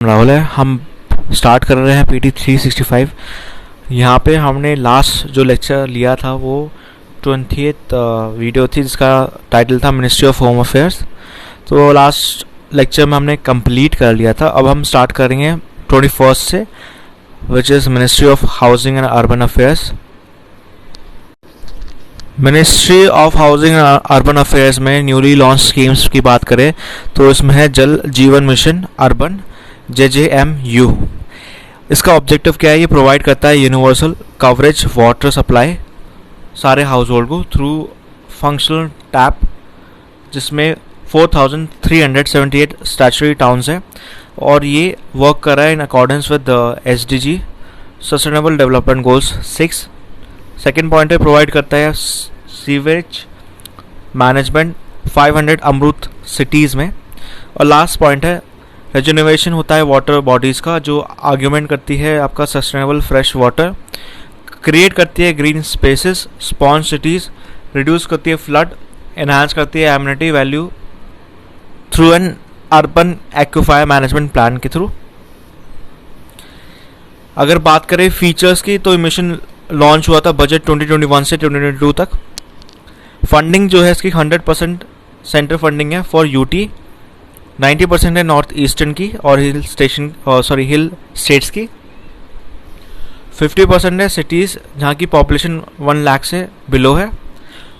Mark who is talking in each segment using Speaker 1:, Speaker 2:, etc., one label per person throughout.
Speaker 1: राहुल है। हम स्टार्ट कर रहे हैं PT 365। यहाँ पे हमने लास्ट जो लेक्चर लिया था वो 20th वीडियो थी जिसका टाइटल था मिनिस्ट्री ऑफ होम अफेयर्स। तो लास्ट लेक्चर में हमने कंप्लीट कर लिया था। अब हम स्टार्ट करेंगे 21st से, which is ministry of housing and urban affairs. Ministry of housing and urban affairs में न्यूली लॉन्च स्कीम्स की बात करें तो इसमें है जल जीवन मिशन अर्बन JJMU। इसका ऑब्जेक्टिव क्या है? ये प्रोवाइड करता है यूनिवर्सल कवरेज वाटर सप्लाई सारे हाउस होल्ड को थ्रू फंक्शनल टैप, जिसमें 4378 स्टैचुटरी टाउन्स हैं और ये वर्क कर रहा है in accordance with SDG sustainable development goals 6। Second point है प्रोवाइड करता है सीवेज मैनेजमेंट 500 अमृत सिटीज़ में। और लास्ट पॉइंट है रिजनरेशन होता है वाटर बॉडीज़ का, जो आर्ग्यूमेंट करती है आपका सस्टेनेबल फ्रेश वाटर, क्रिएट करती है green spaces, sponge cities, reduce करती है फ्लड, एनहांस करती है immunity value through an urban aquifer management plan के थ्रू। अगर बात करें फीचर्स की तो मिशन लॉन्च हुआ था बजट 2021 से 2022 तक। फंडिंग जो है इसकी 100% सेंट्रल फंडिंग है फॉर UT, 90% है नॉर्थ ईस्टर्न की और हिल स्टेट्स की, 50% है सिटीज़ जहाँ की पॉपुलेशन 1 लाख से बिलो है,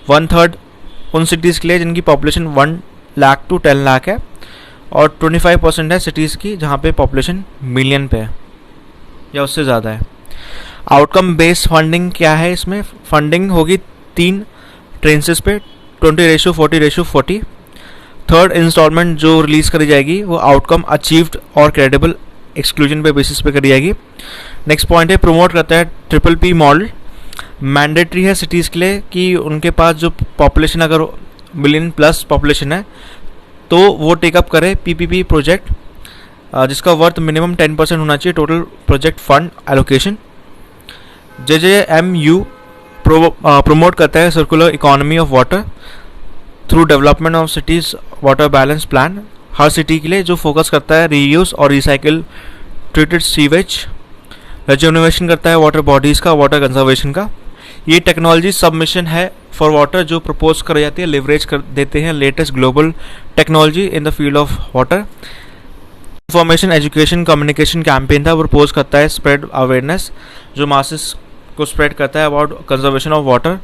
Speaker 1: 1/3 उन सिटीज़ के लिए जिनकी पॉपुलेशन 1 लाख to 10 लाख है, और 25% है सिटीज़ की जहाँ पे पॉपुलेशन मिलियन पे है या उससे ज़्यादा है। आउटकम बेस्ड फंडिंग क्या है? इसमें फंडिंग होगी 3 ट्रेंसेस पे 20:40:40। थर्ड इंस्टॉलमेंट जो रिलीज़ करी जाएगी वो आउटकम अचीव्ड और क्रेडिबल एक्सक्लूजन पे बेसिस पे करी जाएगी। नेक्स्ट पॉइंट है प्रमोट करता है PPP मॉडल। मैंडेटरी है सिटीज़ के लिए कि उनके पास जो पॉपुलेशन अगर मिलियन प्लस पॉपुलेशन है तो वो टेकअप करे PPP प्रोजेक्ट, जिसका वर्थ मिनिमम 10% होना चाहिए total project fund allocation. JJMU promote करता है circular economy of water through development of cities water balance plan, her city के लिए जो फोकस करता है रीयूज और रिसाइकिल ट्रीटेड सीवेज। रिजनरेशन करता है वाटर बॉडीज़ का, वाटर कंजर्वेशन का। ये टेक्नोलॉजी सबमिशन है फॉर वाटर जो प्रपोज कर जाती है, लिवरेज कर देते हैं latest global technology in the field of water. Information education communication campaign था, वो प्रपोज करता है स्प्रेड अवेयरनेस जो मासेस को स्प्रेड करता है अबाउट कंजर्वेशन ऑफ वाटर।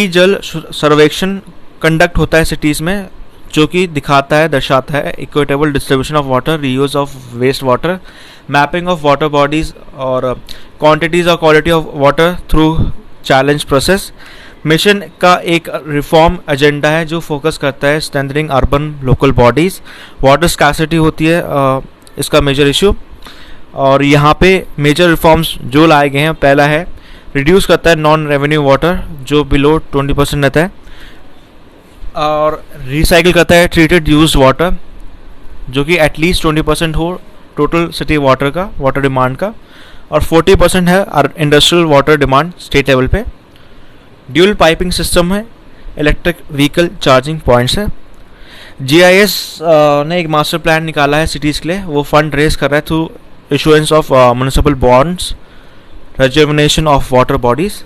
Speaker 1: जल सर्वेक्षण कंडक्ट होता है सिटीज़ में जो कि दर्शाता है equitable distribution of water, reuse of waste water, mapping of water bodies और क्वांटिटीज़ और quality of water through challenge process. Mission का एक रिफॉर्म एजेंडा है जो फोकस करता है strengthening urban local bodies. Water scarcity होती है इसका मेजर इशू, और यहाँ पे मेजर रिफॉर्म्स जो लाए गए हैं, पहला है रिड्यूस करता है नॉन रेवेन्यू वाटर जो बिलो 20% रहता है, और रिसाइकिल करता है ट्रीटेड यूज्ड वाटर जो कि एटलीस्ट 20% हो टोटल सिटी वाटर का, वाटर डिमांड का, और 40% है industrial water demand state level पे। ड्यूल पाइपिंग सिस्टम है, इलेक्ट्रिक व्हीकल चार्जिंग पॉइंट्स है। GIS ने एक मास्टर प्लान निकाला है सिटीज़ के लिए, वो फंड रेज कर रहा है through issuance of municipal bonds, rejuvenation of water bodies.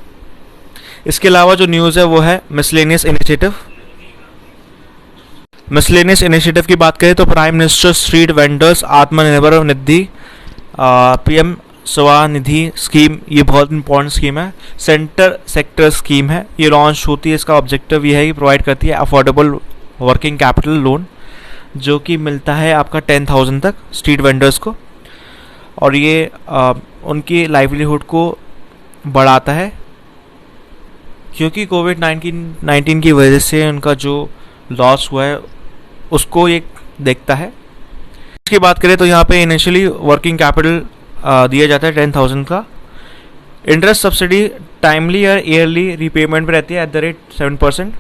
Speaker 1: इसके अलावा जो न्यूज़ है वो है मिसलेनियस इनिशिएटिव। मिसलेनियस इनिशिएटिव की बात करें तो prime minister street vendors Atmanirbhar Nidhi PM Svanidhi scheme, ये बहुत इंपॉर्टेंट स्कीम है, सेंटर सेक्टर स्कीम है। ये लॉन्च होती है, इसका ऑब्जेक्टिव ये है कि प्रोवाइड करती है अफोर्डेबल वर्किंग कैपिटल लोन जो कि मिलता है आपका 10,000 तक स्ट्रीट वेंडर्स को, और ये उनकी लाइवलीहुड को बढ़ाता है क्योंकि कोविड-19 की वजह से उनका जो लॉस हुआ है उसको ये देखता है। इसकी बात करें तो यहाँ पे इनिशियली वर्किंग कैपिटल दिया जाता है 10,000 का। इंटरेस्ट सब्सिडी टाइमली या ईयरली रीपेमेंट पे रहती है @7%।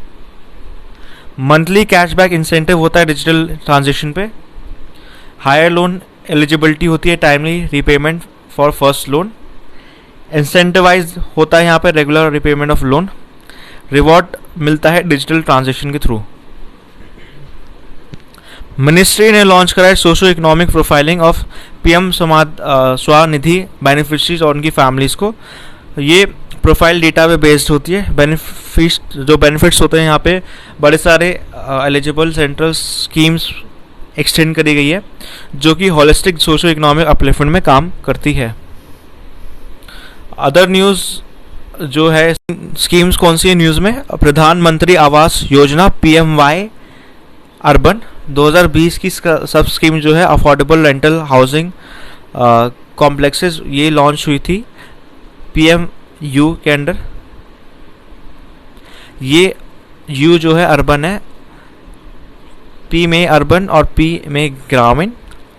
Speaker 1: मंथली कैशबैक इंसेंटिव होता है डिजिटल ट्रांजेक्शन पे। हायर लोन एलिजिबिलिटी होती है timely repayment for first loan. Incentivise होता है यहाँ पे regular repayment of loan. Reward मिलता है डिजिटल ट्रांजेक्शन के थ्रू। मिनिस्ट्री ने लॉन्च करा है socio economic profiling of PM Svanidhi beneficiaries और उनकी फैमिलीज़ को। ये प्रोफाइल डेटा पे बेस्ड होती है। बेनिफिट्स होते हैं यहाँ पे बड़े सारे एलिजिबल सेंट्रल स्कीम्स एक्सटेंड करी गई है जो कि होलिस्टिक सोशो इकोनॉमिक अपलिफ्टमेंट में काम करती है। अदर न्यूज़ जो है स्कीम्स कौन सी है न्यूज़ में, प्रधानमंत्री आवास योजना PMY अर्बन 2020 की सब स्कीम जो है अफोर्डेबल रेंटल हाउसिंग कॉम्प्लेक्सेस, ये लॉन्च हुई थी PMU के अंडर। ये U जो है अर्बन है, P में अर्बन और P में ग्रामीण,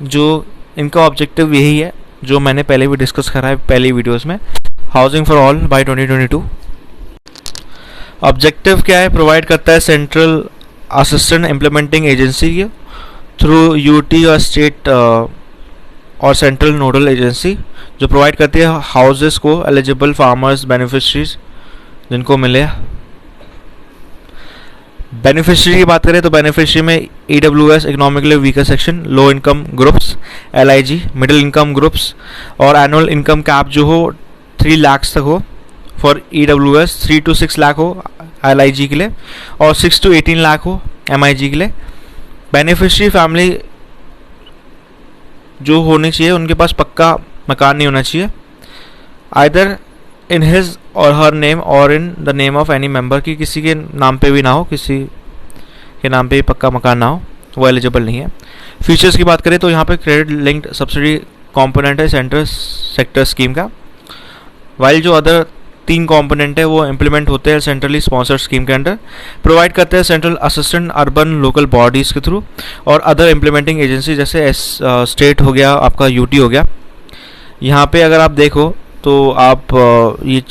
Speaker 1: जो इनका ऑब्जेक्टिव यही है जो मैंने पहले भी डिस्कस करा है पहले वीडियोस में, housing for all by 2022। Objective क्या है, प्रोवाइड करता है सेंट्रल असिस्टेंट इम्प्लीमेंटिंग एजेंसी के थ्रू UT और स्टेट और सेंट्रल नोडल एजेंसी, जो प्रोवाइड करती है हाउसेस को एलिजिबल फार्मर्स बेनिफिशरीज जिनको मिले। बेनिफिशरी की बात करें तो बेनिफिशरी में EWS economically weaker section, low income groups, LIG middle income groups, और एनुअल इनकम कैप जो हो 3 लाख तक हो फॉर EWS, 3 to 6 लाख हो LIG के लिए, और 6 to 18 लाख हो MIG के लिए। बेनिफिशरी फैमिली जो होनी चाहिए उनके पास पक्का मकान नहीं होना चाहिए, आइदर इन हिज और हर नेम और in the name of any member, की किसी के नाम पे भी ना हो, किसी के नाम पे भी पक्का मकान ना हो, वो एलिजिबल नहीं है। फीचर्स की बात करें तो यहाँ पे क्रेडिट लिंक्ड सब्सिडी कंपोनेंट है सेंट्रल सेक्टर स्कीम का, वाइल जो अदर 3 कंपोनेंट है वो इम्प्लीमेंट होते हैं सेंट्रली स्पॉन्सर्ड स्कीम के अंडर। प्रोवाइड करते हैं central assistant urban local bodies के थ्रू और अदर इम्प्लीमेंटिंग एजेंसी जैसे स्टेट हो गया, आपका UT हो गया। यहाँ पे अगर आप देखो तो आप ये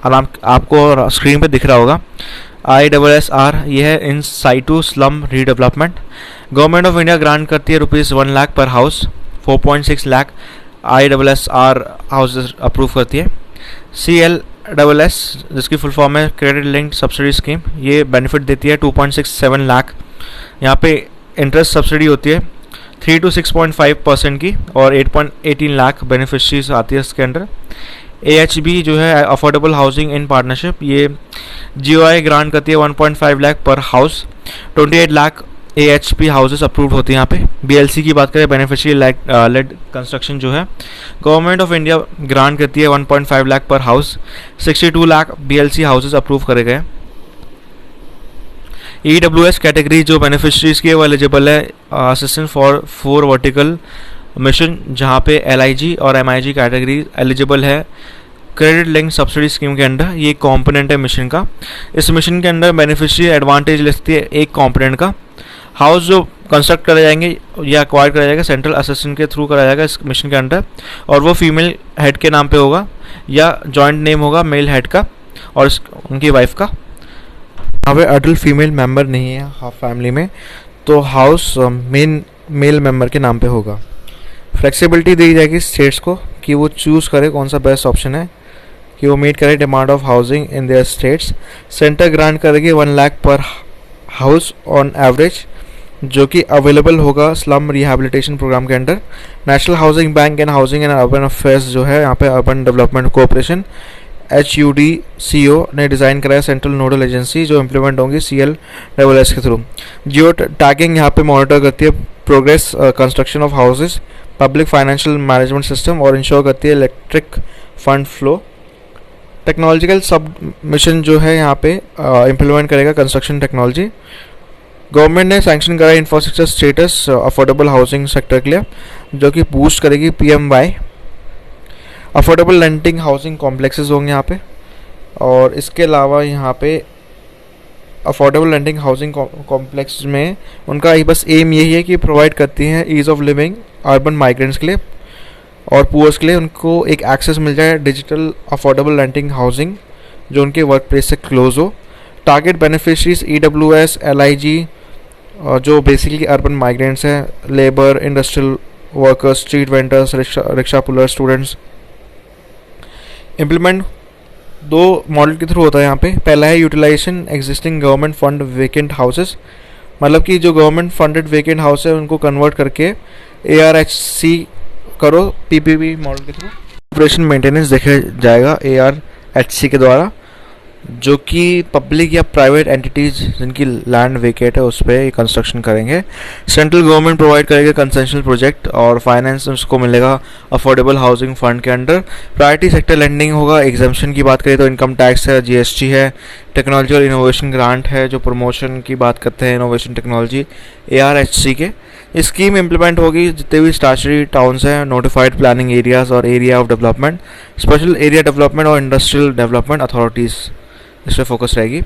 Speaker 1: आराम आपको स्क्रीन पे दिख रहा होगा ISSR, ये है in situ slum redevelopment. Government of India grant करती है ₹1 lakh per house, 4.6 lakh ISSR houses approve करती है। CLSS जिसकी फुल फॉर्म है क्रेडिट लिंक्ड सब्सिडी स्कीम, ये बेनिफिट देती है 2.67 लाख। यहाँ पे इंटरेस्ट सब्सिडी होती है 3 to 6.5% की, और 8.18 लाख बेनिफिशरीज आती है इसके अंडर। AHB जो है अफोर्डेबल हाउसिंग इन पार्टनरशिप, ये GOI ग्रांट करती है 1.5 lakh per house, 28 lakh AHP houses approved होते हैं यहाँ पे। BLC की बात करें बेनिफिशरी लेड कंस्ट्रक्शन जो है गवर्नमेंट ऑफ इंडिया ग्रांट करती है 1.5 lakh per house, 62 lakh BLC houses approve करे गए। EWS कैटेगरी जो बेनिफिशरीज की है वो एलिजिबल है असिस्टेंट फॉर 4 वर्टिकल मिशन, जहाँ पे LIG और MIG कैटेगरी एलिजिबल है क्रेडिट लिंक सब्सिडी स्कीम के अंडर। ये कंपोनेंट है मिशन का। इस मिशन के अंडर बेनिफिशरी एडवांटेज लेती है एक कंपोनेंट का। हाउस जो कंस्ट्रक्ट कराए जाएंगे या एक्वायर कराया जाएगा सेंट्रल असिस्टेंट के थ्रू कराया जाएगा इस मिशन के अंडर, और वो फीमेल हेड के नाम पे होगा या जॉइंट नेम होगा मेल हेड का और उनकी वाइफ का। यहाँ पे अडल्ट फीमेल मेंबर नहीं है हाफ फैमिली में, तो हाउस मेन मेल मेंबर के नाम पे होगा। फ्लेक्सिबिलिटी दी जाएगी स्टेट्स को कि वो चूज़ करे कौन सा बेस्ट ऑप्शन है, कि वो मीट करे demand of housing in their states. Centre grant करेगी 1 lakh per house on average, जो कि अवेलेबल होगा स्लम रिहैबिलिटेशन प्रोग्राम के under. National housing bank and housing and urban affairs जो है यहाँ पे अर्बन डेवलपमेंट कोऑपरेशन HUDCO ने डिज़ाइन कराया सेंट्रल नोडल एजेंसी जो इम्प्लीमेंट होंगी CLSS के थ्रू। जियो टैगिंग यहाँ पे मॉनिटर करती है progress construction of houses, public financial management system और इंश्योर करती है इलेक्ट्रिक फंड फ्लो। टेक्नोलॉजिकल सब मिशन जो है यहाँ पे इम्प्लीमेंट करेगा कंस्ट्रक्शन टेक्नोलॉजी। गवर्नमेंट ने सैंक्शन कराया infrastructure status affordable housing sector के लिए, जो कि बूस्ट करेगी PMY। Affordable renting housing complexes होंगे यहाँ पे, और इसके अलावा यहाँ पे अफोर्डेबल रेंटिंग हाउसिंग कॉम्प्लेक्स में उनका बस एम यही है कि प्रोवाइड करती हैं ease of living urban migrants के लिए और पुअर्स के लिए, उनको एक एक्सेस मिल जाए डिजिटल अफोर्डेबल रेंटिंग हाउसिंग जो उनके वर्क प्लेस से क्लोज हो। टारगेट बेनिफिशरीज EWS LIG जो बेसिकली अर्बन माइग्रेंट्स हैं, labour, industrial workers, street vendors, rickshaw puller, students. Implement 2 model के थ्रू होता है यहाँ पे। पहला है utilisation existing government fund vacant houses मतलब कि जो गवर्नमेंट फंडेड वेकेंट हाउस है उनको कन्वर्ट करके ARHC करो PPP मॉडल के थ्रू ऑपरेशन मेंटेनेंस देखा जाएगा ARHC के द्वारा, जो कि पब्लिक या प्राइवेट एंटिटीज जिनकी लैंड वेकेट है उस पर कंस्ट्रक्शन करेंगे। सेंट्रल गवर्नमेंट प्रोवाइड करेगा कंसेशनल प्रोजेक्ट और फाइनेंस उसको मिलेगा अफोर्डेबल हाउसिंग फंड के अंडर। प्रायोरिटी सेक्टर लैंडिंग होगा। एग्जाम्पशन की बात करें तो इनकम टैक्स है, GST है, टेक्नोलॉजी और इनोवेशन ग्रांट है जो प्रमोशन की बात करते हैं इनोवेशन टेक्नोलॉजी ARHC के। स्कीम इम्प्लीमेंट होगी जितने भी स्टैट्यूटरी टाउन्स हैं, नोटिफाइड प्लानिंग एरियाज और area of development, special area development और इंडस्ट्रियल डेवलपमेंट अथॉरिटीज़ इस पर फोकस रहेगी।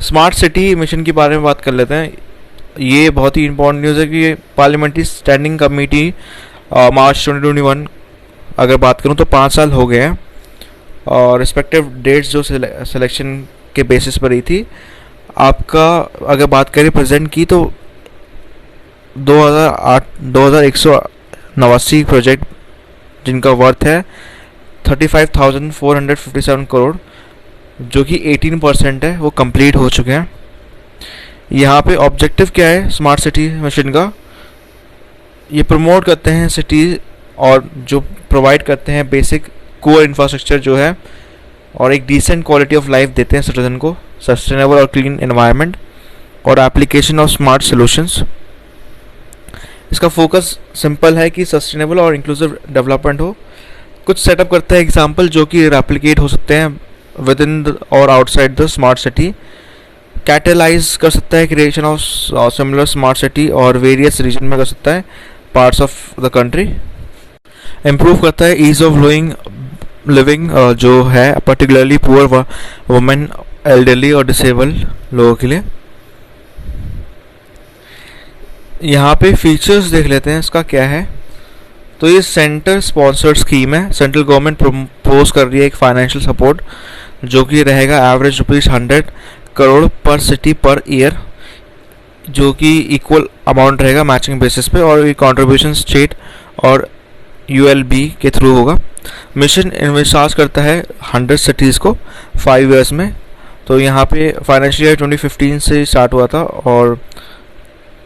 Speaker 1: स्मार्ट सिटी मिशन के बारे में बात कर लेते हैं। ये बहुत ही इंपॉर्टेंट न्यूज़ है कि पार्लियामेंट्री स्टैंडिंग कमेटी मार्च 2021 अगर बात करूँ तो 5 साल हो गए हैं और रिस्पेक्टिव डेट्स जो सिलेक्शन के बेसिस पर रही थी। आपका अगर बात करें प्रेजेंट की तो 2189 प्रोजेक्ट जिनका वर्थ है 35,457 करोड़ जो कि 18% है वो कंप्लीट हो चुके हैं। यहाँ पे ऑब्जेक्टिव क्या है स्मार्ट सिटी मिशन का? ये प्रमोट करते हैं सिटी और जो प्रोवाइड करते हैं बेसिक कोर इंफ्रास्ट्रक्चर जो है और एक डिसेंट क्वालिटी ऑफ लाइफ देते हैं सिटीजन को, सस्टेनेबल और क्लीन एनवायरनमेंट और एप्लीकेशन ऑफ स्मार्ट सॉल्यूशंस। इसका फोकस सिंपल है कि सस्टेनेबल और इंक्लूसिव डेवलपमेंट हो। कुछ सेटअप करते हैं एग्जाम्पल जो कि रेप्लिकेट हो सकते हैं विद इन और outside the smart city. Catalyse कर सकता है creation of similar smart city और वेरियस रीजन में कर सकता है parts of the country. Improve करता है ईज ऑफ लिविंग जो है पर्टिकुलरली पुअर वुमेन, एल्डरली और डिसेबल्ड लोगों के लिए। यहाँ पे फीचर्स देख लेते हैं इसका क्या है। तो ये सेंटर स्पॉन्सर्ड स्कीम है। सेंट्रल गवर्नमेंट प्रपोज कर रही है एक फाइनेंशियल सपोर्ट जो कि रहेगा एवरेज ₹100 करोड़ पर सिटी पर ईयर, जो कि इक्वल अमाउंट रहेगा मैचिंग बेसिस पे और ये कंट्रीब्यूशन स्टेट और ULB के थ्रू होगा। मिशन इन्वेस्ट करता है 100 सिटीज़ को 5 ईयर्स में। तो यहाँ पे फाइनेंशियल ईयर 2015 से स्टार्ट हुआ था और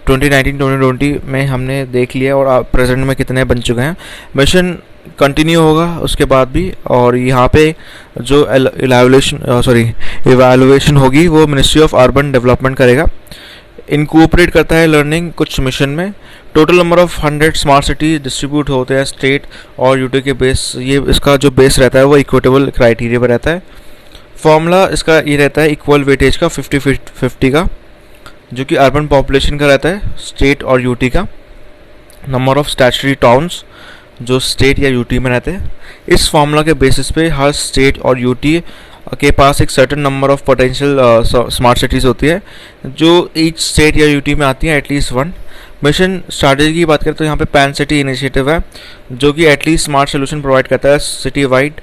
Speaker 1: 2019-2020 में हमने देख लिया और प्रेजेंट में कितने बन चुके हैं। मिशन कंटिन्यू होगा उसके बाद भी और यहाँ पे जो इवैल्यूएशन होगी वो मिनिस्ट्री ऑफ अर्बन डेवलपमेंट करेगा। इनकॉर्पोरेट करता है लर्निंग कुछ मिशन में। Total number of 100 smart city distribute होते हैं स्टेट और यूटी के बेस। ये इसका जो बेस रहता है वो इक्विटेबल क्राइटेरिया पर रहता है। फॉर्मूला इसका ये रहता है इक्वल वेटेज का 50-50 का, जो कि अर्बन पॉपुलेशन का रहता है स्टेट और यूटी का। नंबर ऑफ स्टैट्यूटरी टाउन्स जो स्टेट या यूटी में रहते हैं। इस फॉर्मूला के बेसिस पे हर स्टेट और यूटी के पास एक certain number of potential smart cities होती है जो ईच स्टेट या यूटी में आती है एटलीस्ट 1। मिशन स्ट्रैटेजी की बात करें तो यहाँ पे पैन सिटी इनिशिएटिव है जो कि एटलीस्ट स्मार्ट सोल्यूशन प्रोवाइड करता है सिटी वाइड।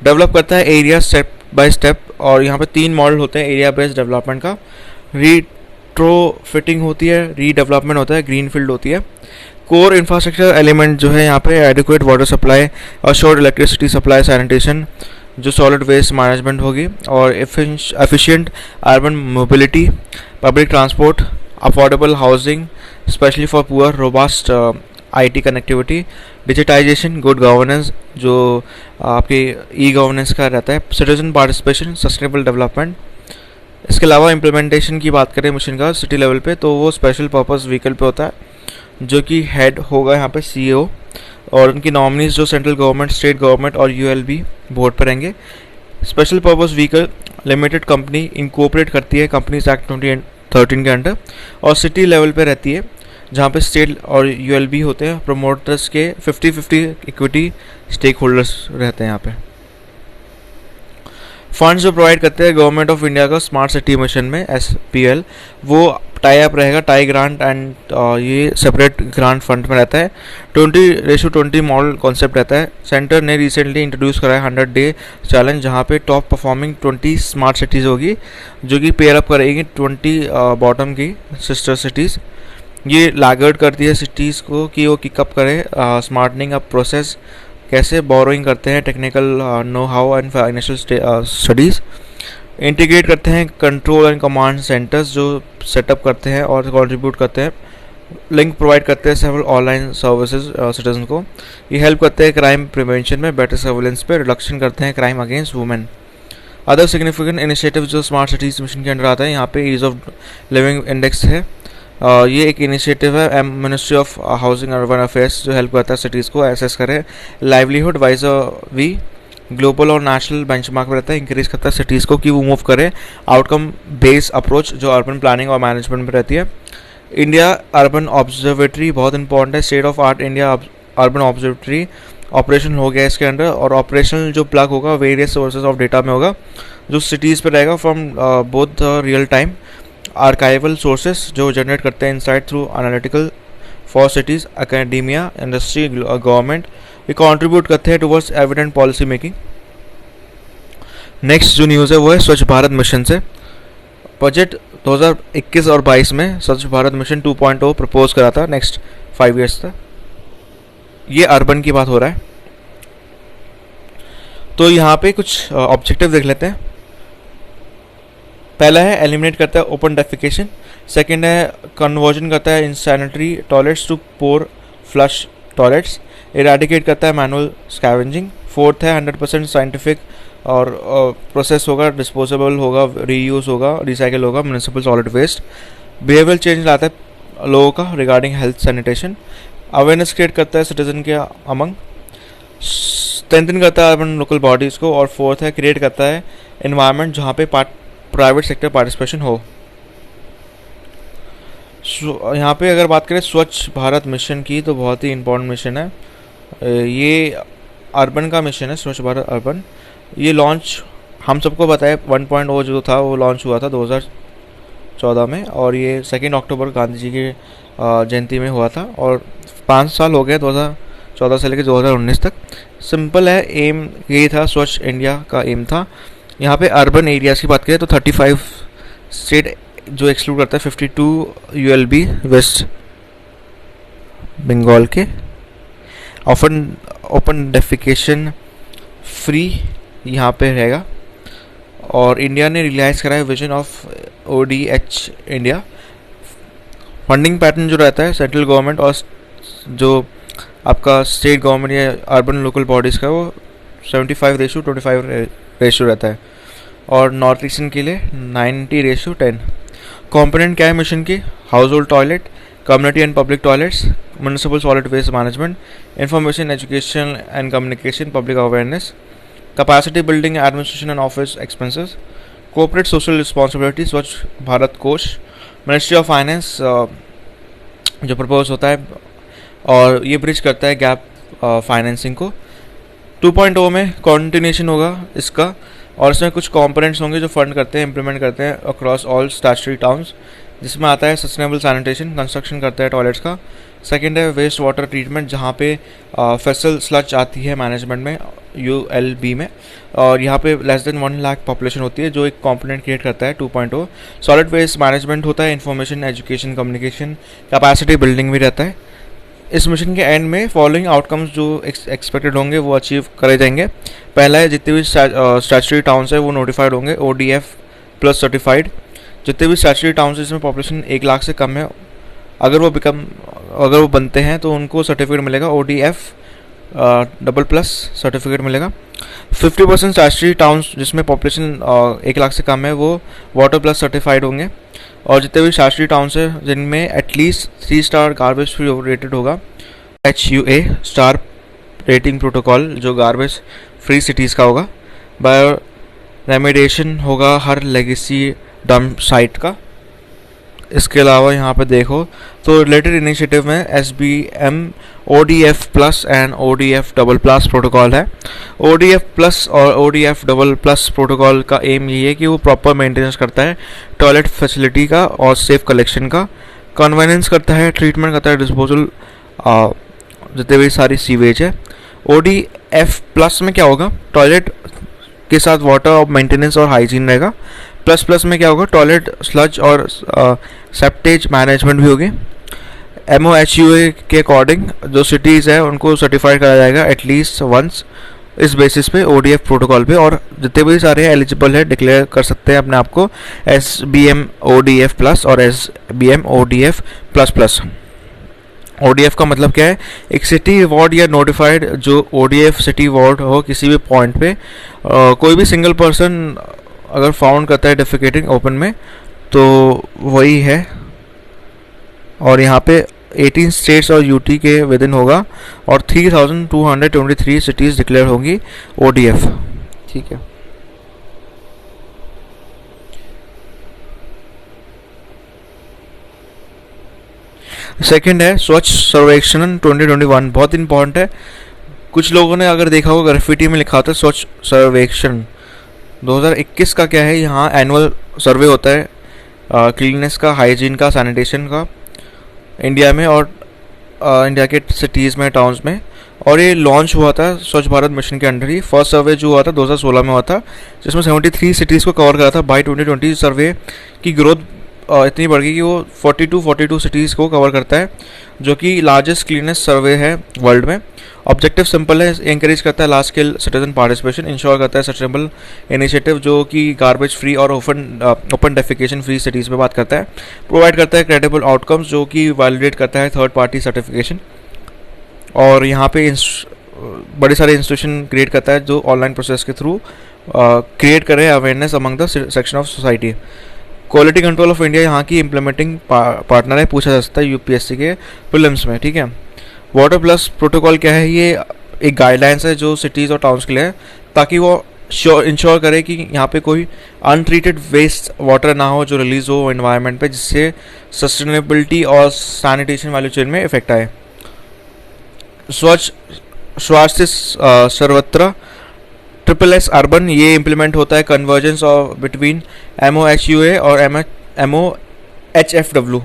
Speaker 1: डेवलप करता है एरिया स्टेप बाय स्टेप और यहाँ पे 3 मॉडल होते हैं एरिया बेस्ड डेवलपमेंट का। रिट्रोफिटिंग होती है, रीडेवलपमेंट होता है, ग्रीन फील्ड होती है। कोर इंफ्रास्ट्रक्चर एलिमेंट जो है यहाँ पे adequate water supply, assured electricity supply, sanitation, जो सॉलिड वेस्ट मैनेजमेंट होगी और efficient urban mobility, public transport, affordable housing specially for poor, robust IT connectivity, digitisation, good governance जो आपके गवर्नेंस का रहता है, सिटीजन पार्टिसिपेशन, सस्टेनेबल डेवलपमेंट। इसके अलावा इम्प्लीमेंटेशन की बात करें मिशन का सिटी लेवल पे तो वो स्पेशल पर्पस व्हीकल पे होता है जो कि हेड होगा यहाँ पे CEO और उनकी नॉमिनीज जो सेंट्रल गवर्नमेंट, स्टेट गवर्नमेंट और ULB बोर्ड पर रहेंगे। Special purpose vehicle limited company incorporate करती है कंपनीज एक्ट 2013 के अंडर और सिटी लेवल पे रहती है जहाँ पे स्टेट और ULB होते हैं प्रोमोटर्स के 50-50 इक्विटी स्टेक होल्डर्स रहते हैं यहाँ पे। फंड्स जो प्रोवाइड करते हैं गवर्नमेंट ऑफ इंडिया का स्मार्ट सिटी मिशन में SPL वो टाई अप रहेगा, टाई ग्रांट एंड ये सेपरेट ग्रांट फंड में रहता है। 20:20 मॉडल कॉन्सेप्ट रहता है। सेंटर ने रिसेंटली इंट्रोड्यूस करा है 100 डे चैलेंज जहाँ पे टॉप परफॉर्मिंग 20 स्मार्ट सिटीज़ होगी जो कि पेयर अप करेगी 20 बॉटम की सिस्टर सिटीज़। ये लागर्ड करती है सिटीज़ को कि वो किकअप करें स्मार्टनिंग अप प्रोसेस, कैसे बोरोइंग करते हैं, technical know how and financial studies. Integrate करते हैं कंट्रोल एंड कमांड सेंटर्स जो सेटअप करते हैं और कंट्रीब्यूट करते हैं, लिंक प्रोवाइड करते हैं सेवरल ऑनलाइन सर्विसेज सिटीजन को। ये हेल्प करते हैं क्राइम प्रिवेंशन में, बेटर सर्विलेंस पे, रिडक्शन करते हैं crime against women. Other significant initiative जो स्मार्ट सिटीज़ मिशन के अंडर आता है, यहाँ पे ईज ऑफ लिविंग इंडेक्स है। ये एक इनिशिएटिव है ministry of housing and urban affairs जो हेल्प करता है सिटीज़ को एसेस करें लाइवलीहुड वाइज वी ग्लोबल और नेशनल बेंचमार्क में रहता है, इंक्रीज करता है सिटीज़ को कि वो मूव करे आउटकम बेस्ड अप्रोच जो अर्बन प्लानिंग और मैनेजमेंट में रहती है। इंडिया अर्बन ऑब्जर्वेटरी बहुत इंपॉर्टेंट है, state of art India urban observatory operation हो गया इसके अंडर, और ऑपरेशनल जो प्लग होगा वेरियस सोर्सेज ऑफ डेटा में होगा जो सिटीज़ पे रहेगा from both real time archival sources जो जनरेट करते हैं insight through analytical for cities, academia, industry, government. ये कंट्रीब्यूट करते हैं towards evident policy making. Next जो न्यूज़ है वो है स्वच्छ भारत मिशन से। बजट 2021 और 22 में स्वच्छ भारत मिशन 2.0 प्रपोज करा था नेक्स्ट 5 ईयर्स तक। ये अर्बन की बात हो रहा है, तो यहाँ पे कुछ ऑब्जेक्टिव देख लेते हैं। पहला है एलिमिनेट करता है ओपन डेफिकेशन, सेकंड है कन्वर्जन करता है insanitary toilets to pour flush toilets, eradicate करता है मैनुअल स्कैवेंजिंग, फोर्थ है 100% साइंटिफिक और प्रोसेस होगा, डिस्पोजेबल होगा, रीयूज होगा, रिसाइकिल होगा municipal solid waste. Behavioural change लाता है लोगों का regarding health sanitation, awareness create करता है सिटीजन के अमंग, स्ट्रेंथन करता है अर्बन लोकल बॉडीज़ को, और फोर्थ है क्रिएट करता है इन्वायरमेंट जहाँ पे प्राइवेट सेक्टर पार्टिसिपेशन हो। यहाँ पे अगर बात करें स्वच्छ भारत मिशन की तो बहुत ही इम्पोर्टेंट मिशन है, ये अर्बन का मिशन है स्वच्छ भारत अर्बन। ये लॉन्च हम सबको बताया 1.0 जो था वो लॉन्च हुआ था 2014 में, और ये 2 अक्टूबर गांधी जी की जयंती में हुआ था, और 5 साल हो गए 2014 से लेकर 2019 तक। सिंपल है, एम यही था, स्वच्छ इंडिया का एम था। यहाँ पे अर्बन एरियाज़ की बात करें तो 35 स्टेट जो एक्सक्लूड करता है, 52 ULB वेस्ट बंगाल के, ओपन डेफिकेशन फ्री यहाँ पे रहेगा, और इंडिया ने रियलाइज़ करा है vision of ODH India. Funding pattern जो रहता है सेंट्रल गवर्नमेंट और जो आपका स्टेट गवर्नमेंट या अर्बन लोकल बॉडीज़ का वो 75:25 रेशो रहता है, और नॉर्थ ईस्टर्न के लिए 90:10। कॉम्पोनेंट क्या है मिशन की? Household toilet, community and public toilets, municipal solid waste management, information education and communication, public awareness, capacity building, administration and office expenses, corporate social responsibility, Swachh Bharat Kosh, ministry of finance जो propose होता है, और ये bridge करता है gap financing को। 2.0 में continuation होगा इसका, और इसमें कुछ कंपोनेंट्स होंगे जो फंड करते हैं, इम्प्लीमेंट करते हैं अक्रॉस ऑल स्टैट्यूटरी टाउन्स, जिसमें आता है सस्टेनेबल सैनिटेशन, कंस्ट्रक्शन करता है टॉयलेट्स का। सेकंड है वेस्ट वाटर ट्रीटमेंट, जहाँ पे फेसल स्लच आती है मैनेजमेंट में ULB में, और यहाँ पे लेस देन 1 लाख पॉपुलेशन होती है जो एक कंपोनेंट क्रिएट करता है 2.0। सॉलिड वेस्ट मैनेजमेंट होता है, information education communication, capacity building भी रहता है। इस मिशन के एंड में फॉलोइंग आउटकम्स जो एक्सपेक्टेड होंगे वो अचीव करे जाएंगे। पहला है जितने भी स्टैट्यूटरी टाउन्स है वो नोटिफाइड होंगे, ODF प्लस सर्टिफाइड। जितने भी स्टैट्यूटरी टाउन्स जिसमें पॉपुलेशन 1 लाख से कम है, अगर वो बनते हैं तो उनको सर्टिफिकेट मिलेगा, ODF डबल+ सर्टिफिकेट मिलेगा। 50% स्टैट्यूटरी टाउन्स जिसमें पॉपुलेशन 1 लाख से कम है वो वाटर प्लस सर्टिफाइड होंगे, और जितने भी स्टैट्यूटरी टाउन्स है जिनमें at least 3 star garbage free rated होगा, HUA स्टार रेटिंग प्रोटोकॉल जो गार्बेज फ्री सिटीज़ का होगा। बायो रेमिडिएशन होगा हर लेगेसी डंप साइट का। इसके अलावा यहाँ पे देखो तो रिलेटेड इनिशिएटिव में SBM ODF plus and ODF double plus protocol है। ODF प्लस और ODF डबल प्लस प्रोटोकॉल का एम यही है कि वो प्रॉपर मेंटेनेंस करता है टॉयलेट फैसिलिटी का और सेफ कलेक्शन का, कन्वीनियंस करता है, ट्रीटमेंट करता है डिस्पोजल जितने भी सारी सीवेज है। ODF प्लस में क्या होगा, टॉयलेट के साथ वाटर और मेंटेनेंस और हाइजीन रहेगा। प्लस में क्या होगा, टॉयलेट स्लज और सेप्टेज मैनेजमेंट भी होगी। MOHUA के अकॉर्डिंग जो सिटीज़ है उनको सर्टिफाइड करा जाएगा एटलीस्ट वंस इस बेसिस पे ODF प्रोटोकॉल पे, और जितने भी सारे एलिजिबल है डिक्लेयर कर सकते हैं अपने आप को SBM ODF प्लस और SBM ODF plus plus. ODF का मतलब क्या है? एक सिटी वार्ड या नोटिफाइड जो ODF सिटी वार्ड हो किसी भी पॉइंट पे कोई भी सिंगल पर्सन अगर फाउंड करता है डिफिकेटिंग ओपन में तो वही है। और यहाँ पे 18 स्टेट्स और UT के विद इन होगा और 3223 सिटीज़ डिक्लेयर होंगी ODF। ठीक है। सेकंड है स्वच्छ सर्वेक्षण 2021, बहुत इंपॉर्टेंट है। कुछ लोगों ने अगर देखा होगा ग्राफिटी में लिखा होता है स्वच्छ सर्वेक्षण 2021 का। क्या है? यहाँ एनुअल सर्वे होता है क्लीननेस का, हाइजीन का, सैनिटेशन का इंडिया में और इंडिया के सिटीज़ में, टाउन्स में। और ये लॉन्च हुआ था स्वच्छ भारत मिशन के अंडर ही। फर्स्ट सर्वे जो हुआ था 2016 में हुआ था, जिसमें 73 सिटीज़ को कवर करा था। बाई 2020 सर्वे की ग्रोथ इतनी बढ़ गई कि वो 42 सिटीज़ को कवर करता है, जो कि लार्जेस्ट क्लीनेस सर्वे है वर्ल्ड में। ऑब्जेक्टिव सिंपल है, एंकरेज करता है large scale citizen participation, ensure करता है सस्टेनेबल इनिशिएटिव जो कि गार्बेज फ्री और ओपन डेफिकेशन फ्री सिटीज़ में बात करता है। प्रोवाइड करता है क्रेडिबल आउटकम्स जो कि वैलिडेट करता है थर्ड पार्टी सर्टिफिकेशन। और यहाँ पे बड़े सारे इंस्टीट्यूशन क्रिएट करता है जो ऑनलाइन प्रोसेस के थ्रू क्रिएट करे awareness among the section of society. Quality control of India यहाँ की इम्प्लीमेंटिंग पार्टनर है, पूछा जा सकता है UPSC के प्रीलिम्स में। ठीक है। वाटर प्लस प्रोटोकॉल क्या है? ये एक गाइडलाइंस है जो सिटीज़ और टाउन्स के लिए है, ताकि वो इंश्योर करे कि यहाँ पे कोई अनट्रीटेड वेस्ट वाटर ना हो जो रिलीज़ हो एनवायरनमेंट पे, जिससे सस्टेनेबिलिटी और सैनिटेशन वैल्यू चेन में इफेक्ट आए। स्वच्छ स्वास्थ्य सर्वत्र SSS अर्बन, ये इम्प्लीमेंट होता है कन्वर्जेंस ऑफ बिटवीन MOHUA और MOHFW।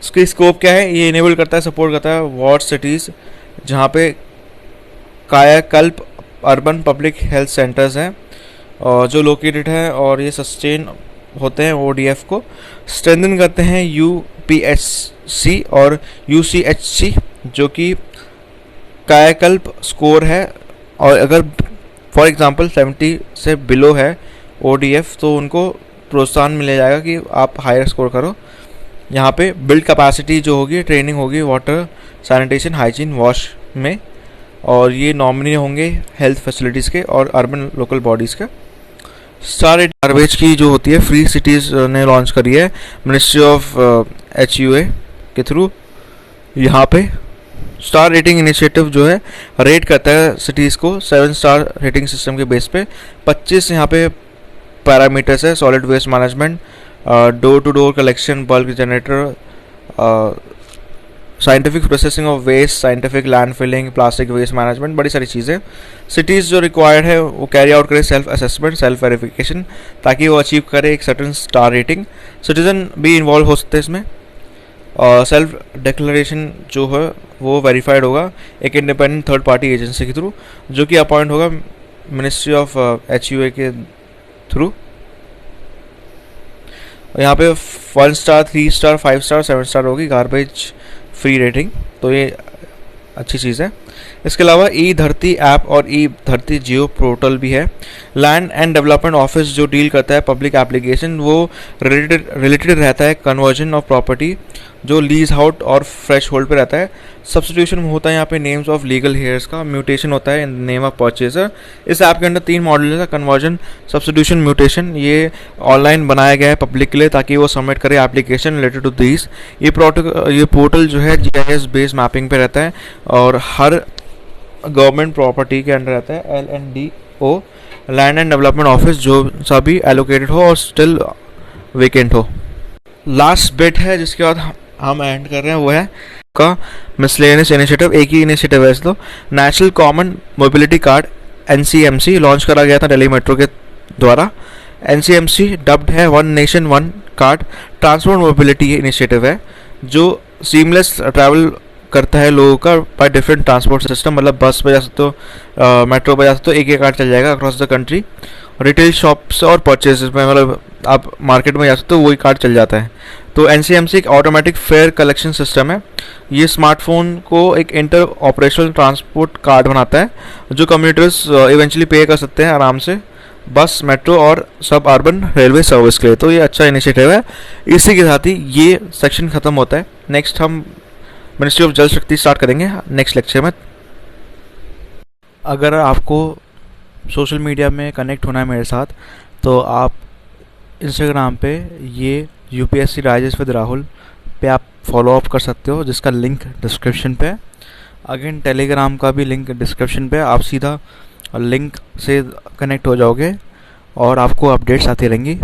Speaker 1: इसकी स्कोप क्या है? ये इनेबल करता है, सपोर्ट करता है वार्ड सिटीज़ जहाँ पे कायाकल्प अर्बन पब्लिक हेल्थ सेंटर्स हैं और जो लोकेटेड है, और ये सस्टेन होते हैं ODF को, स्ट्रेंथन करते हैं UPSC और UCHC जो कि कायाकल्प स्कोर है। और अगर फॉर एग्जांपल 70 से बिलो है ODF तो उनको प्रोत्साहन मिल जाएगा कि आप हायर स्कोर करो। यहाँ पे बिल्ड कैपेसिटी जो होगी, ट्रेनिंग होगी वाटर सैनिटेशन हाइजीन वॉश में, और ये नॉमिनी होंगे हेल्थ फैसिलिटीज़ के और अर्बन लोकल बॉडीज़ के। स्टार रेटिंग गार्बेज की जो होती है फ्री सिटीज़ ने लॉन्च करी है मिनिस्ट्री ऑफ HUA के थ्रू। यहाँ पे स्टार रेटिंग इनिशिएटिव जो है रेट करता है सिटीज़ को 7 स्टार रेटिंग सिस्टम के बेस पे। 25 यहाँ पे पैरामीटर्स है, solid waste management, door to door collection, bulk generator, scientific processing of waste, scientific land filling, plastic waste management, बड़ी सारी चीज़ें। सिटीज़ जो रिक्वायर्ड है वो कैरी आउट करे सेल्फ असेसमेंट, सेल्फ वेरिफिकेशन, ताकि वो अचीव करे एक सर्टन स्टार रेटिंग। सिटीजन भी इन्वॉल्व हो सकते हैं इसमें। और सेल्फ डिक्लेरेशन जो है वो वेरीफाइड होगा एक इंडिपेंडेंट थर्ड पार्टी एजेंसी के थ्रू, जो कि अपॉइंट होगा मिनिस्ट्री ऑफ HUA के थ्रू। यहाँ पे 1 स्टार, 3 स्टार, 5 स्टार, 7 स्टार होगी गार्बेज फ्री रेटिंग, तो ये अच्छी चीज़ है। इसके अलावा ई धरती ऐप और ई धरती जियो पोर्टल भी है। लैंड एंड डेवलपमेंट ऑफिस जो डील करता है पब्लिक एप्लीकेशन, वो रिलेटेड रहता है कन्वर्जन ऑफ प्रॉपर्टी जो लीज आउट और फ्रेश होल्ड पे रहता है। सब्स्टिट्यूशन होता है यहाँ पे नेम्स ऑफ लीगल हेयर्स का, म्यूटेशन होता है इन नेम ऑफ परचेजर। इस ऐप के अंदर 3 मॉडल है, कन्वर्जन, सब्स्टिट्यूशन, म्यूटेशन। ये ऑनलाइन बनाया गया है पब्लिक के लिए ताकि वो सबमिट करे एप्लीकेशन रिलेटेड टू दिस। ये पोर्टल जो है GIS बेस्ड मैपिंग पे रहता है और हर गवर्नमेंट प्रॉपर्टी के अंडर रहता है। LNDO land and development office जो सभी एलोकेटेड हो और स्टिल वेकेंट हो। लास्ट बिट है जिसके बाद हम एंड कर रहे हैं वो है का मिसलेनियस इनिशिएटिव। एक ही इनिशिएटिव है तो national common mobility card NCMC launch करा गया था दिल्ली मेट्रो के द्वारा। NCMC डब्ड है one nation one card transport mobility initiative है जो सीमलेस ट्रैवल करता है लोगों का बाय डिफरेंट ट्रांसपोर्ट सिस्टम। मतलब बस पे जा सकते हो, मेट्रो पे जा सकते हो, एक कार्ड चल जाएगा across the country. Retail shops और परचेज में मतलब आप मार्केट में जा सकते हो, वही कार्ड चल जाता है। तो NCMC एक ऑटोमेटिक फेयर कलेक्शन सिस्टम है। ये स्मार्टफोन को एक इंटर ऑपरेशनल ट्रांसपोर्ट कार्ड बनाता है जो कम्यूटर्स इवेंचुअली पे कर सकते हैं आराम से बस, मेट्रो और सब अर्बन रेलवे सर्विस के लिए। तो ये अच्छा इनिशिएटिव है। इसी के साथ ही ये सेक्शन ख़त्म होता है। नेक्स्ट हम मिनिस्ट्री ऑफ जल शक्ति स्टार्ट करेंगे नेक्स्ट लेक्चर में। अगर आपको सोशल मीडिया में कनेक्ट होना है मेरे साथ, तो आप इंस्टाग्राम पे ये UPSC राइजेस विद राहुल पे आप फॉलो अप कर सकते हो, जिसका लिंक डिस्क्रिप्शन पे है। अगेन टेलीग्राम का भी लिंक डिस्क्रिप्शन पे, आप सीधा लिंक से कनेक्ट हो जाओगे और आपको अपडेट्स आती रहेंगी।